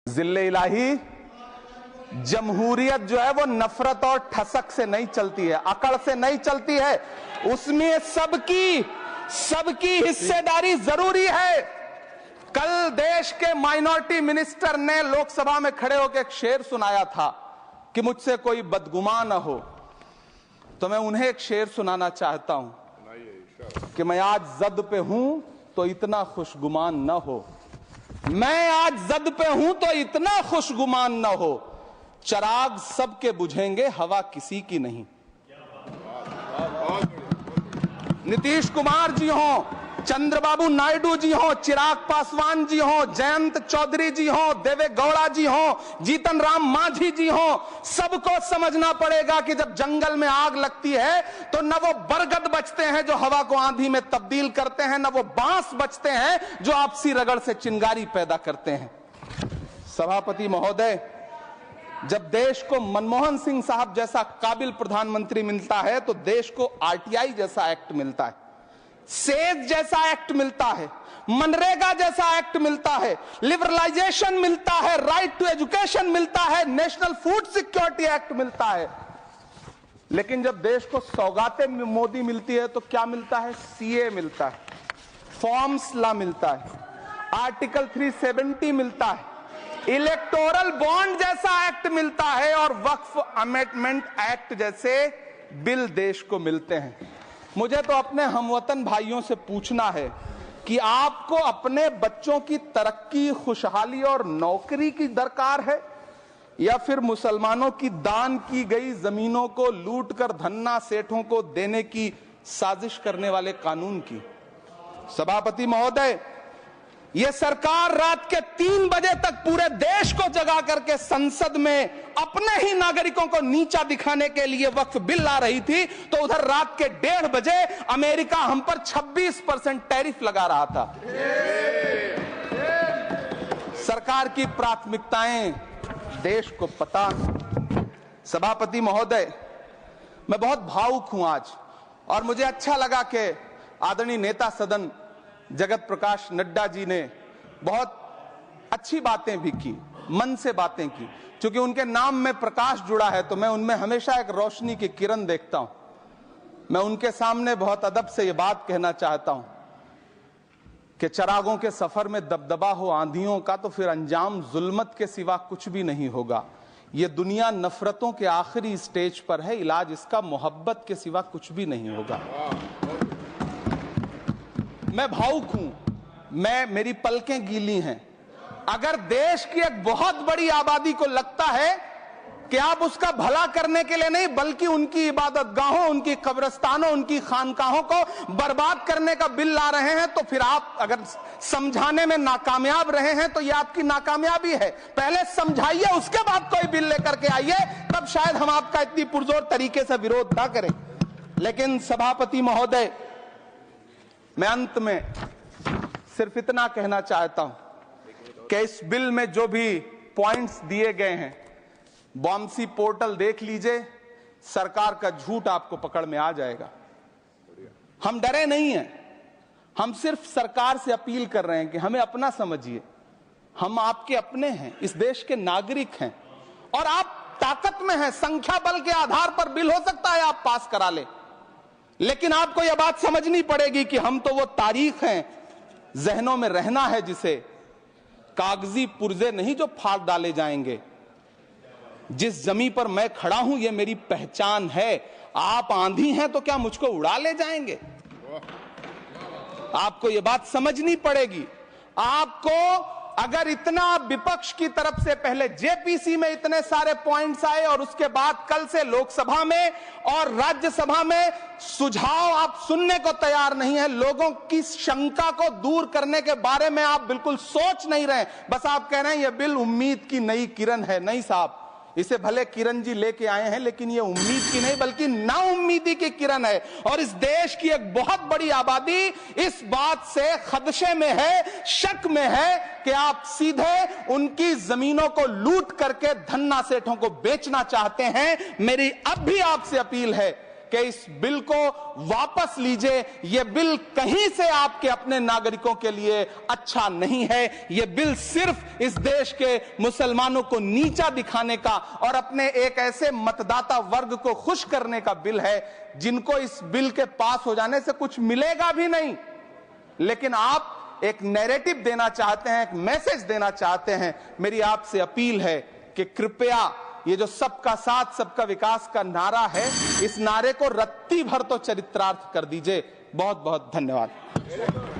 जिल्ले इलाही, जमहूरियत जो है वो नफरत और ठसक से नहीं चलती है, अकड़ से नहीं चलती है, उसमें सबकी हिस्सेदारी जरूरी है। कल देश के माइनॉरिटी मिनिस्टर ने लोकसभा में खड़े होकर एक शेर सुनाया था कि मुझसे कोई बदगुमान न हो, तो मैं उन्हें एक शेर सुनाना चाहता हूं कि मैं आज जद पे हूं तो इतना खुशगुमान न हो, मैं आज जद पे हूं तो इतना खुशगुमान न हो, चराग सबके बुझेंगे हवा किसी की नहीं। नीतीश कुमार जी हो, चंद्रबाबू नायडू जी हो, चिराग पासवान जी हो, जयंत चौधरी जी हो, देवे गौड़ा जी हो, जीतन राम मांझी जी हो, सबको समझना पड़ेगा कि जब जंगल में आग लगती है तो न वो बरगद बचते हैं जो हवा को आंधी में तब्दील करते हैं, न वो बांस बचते हैं जो आपसी रगड़ से चिंगारी पैदा करते हैं। सभापति महोदय, जब देश को मनमोहन सिंह साहब जैसा काबिल प्रधानमंत्री मिलता है तो देश को आरटीआई जैसा एक्ट मिलता है, सेज जैसा एक्ट मिलता है, मनरेगा जैसा एक्ट मिलता है, लिबरलाइजेशन मिलता है, राइट टू एजुकेशन मिलता है, नेशनल फूड सिक्योरिटी एक्ट मिलता है। लेकिन जब देश को सौगातें मोदी मिलती है तो क्या मिलता है? सीए मिलता है, फॉर्म्स लॉ मिलता है, आर्टिकल 370 मिलता है, इलेक्टोरल बॉन्ड जैसा एक्ट मिलता है और वक्फ अमेंडमेंट एक्ट जैसे बिल देश को मिलते हैं। मुझे तो अपने हमवतन भाइयों से पूछना है कि आपको अपने बच्चों की तरक्की, खुशहाली और नौकरी की दरकार है या फिर मुसलमानों की दान की गई जमीनों को लूटकर धन्ना सेठों को देने की साजिश करने वाले कानून की? सभापति महोदय, यह सरकार रात के 3 बजे तक पूरे देश को जगा करके संसद में अपने ही नागरिकों को नीचा दिखाने के लिए वक्फ बिल ला रही थी, तो उधर रात के 1:30 बजे अमेरिका हम पर 26% टैरिफ लगा रहा था। सरकार की प्राथमिकताएं देश को पता। सभापति महोदय, मैं बहुत भावुक हूं आज, और मुझे अच्छा लगा कि आदरणीय नेता सदन जगत प्रकाश नड्डा जी ने बहुत अच्छी बातें भी की, मन से बातें की। क्योंकि उनके नाम में प्रकाश जुड़ा है तो मैं उनमें हमेशा एक रोशनी की किरण देखता हूं। मैं उनके सामने बहुत अदब से ये बात कहना चाहता हूं कि चरागों के सफर में दबदबा हो आंधियों का तो फिर अंजाम जुल्मत के सिवा कुछ भी नहीं होगा। ये दुनिया नफरतों के आखिरी स्टेज पर है, इलाज इसका मोहब्बत के सिवा कुछ भी नहीं होगा। मैं भावुक हूं, मेरी पलकें गीली हैं। अगर देश की एक बहुत बड़ी आबादी को लगता है कि आप उसका भला करने के लिए नहीं बल्कि उनकी इबादतगाहों, उनकी कब्रिस्तानों, उनकी खानकाहों को बर्बाद करने का बिल ला रहे हैं, तो फिर आप अगर समझाने में नाकामयाब रहे हैं तो यह आपकी नाकामयाबी है। पहले समझाइए, उसके बाद कोई बिल लेकर के आइए, तब शायद हम आपका इतनी पुरजोर तरीके से विरोध ना करें। लेकिन सभापति महोदय, मैं अंत में सिर्फ इतना कहना चाहता हूं कि इस बिल में जो भी पॉइंट्स दिए गए हैं, बॉम्सी पोर्टल देख लीजिए, सरकार का झूठ आपको पकड़ में आ जाएगा। हम डरे नहीं हैं, हम सिर्फ सरकार से अपील कर रहे हैं कि हमें अपना समझिए। हम आपके अपने हैं, इस देश के नागरिक हैं, और आप ताकत में हैं। संख्या बल के आधार पर बिल हो सकता है आप पास करा ले, लेकिन आपको यह बात समझनी पड़ेगी कि हम तो वो तारीख हैं, जहनों में रहना है, जिसे कागजी पुर्जे नहीं जो फाड़ डाले जाएंगे। जिस जमीन पर मैं खड़ा हूं ये मेरी पहचान है। आप आंधी हैं तो क्या मुझको उड़ा ले जाएंगे? आपको यह बात समझनी पड़ेगी। आपको अगर इतना विपक्ष की तरफ से पहले जेपीसी में इतने सारे पॉइंट्स आए और उसके बाद कल से लोकसभा में और राज्यसभा में सुझाव आप सुनने को तैयार नहीं है, लोगों की शंका को दूर करने के बारे में आप बिल्कुल सोच नहीं रहे, बस आप कह रहे हैं यह बिल उम्मीद की नई किरण है। नहीं साहब, इसे भले किरण जी लेके आए हैं, लेकिन ये उम्मीद की नहीं बल्कि नाउम्मीदी की किरण है। और इस देश की एक बहुत बड़ी आबादी इस बात से खदशे में है, शक में है कि आप सीधे उनकी जमीनों को लूट करके धन्ना सेठों को बेचना चाहते हैं। मेरी अब भी आपसे अपील है कि कि इस बिल को वापस लीजिए। यह बिल कहीं से आपके अपने नागरिकों के लिए अच्छा नहीं है। यह बिल सिर्फ इस देश के मुसलमानों को नीचा दिखाने का और अपने एक ऐसे मतदाता वर्ग को खुश करने का बिल है जिनको इस बिल के पास हो जाने से कुछ मिलेगा भी नहीं। लेकिन आप एक नैरेटिव देना चाहते हैं, एक मैसेज देना चाहते हैं। मेरी आपसे अपील है कि कृपया ये जो सबका साथ सबका विकास का नारा है, इस नारे को रत्ती भर तो चरित्रार्थ कर दीजिए। बहुत बहुत धन्यवाद।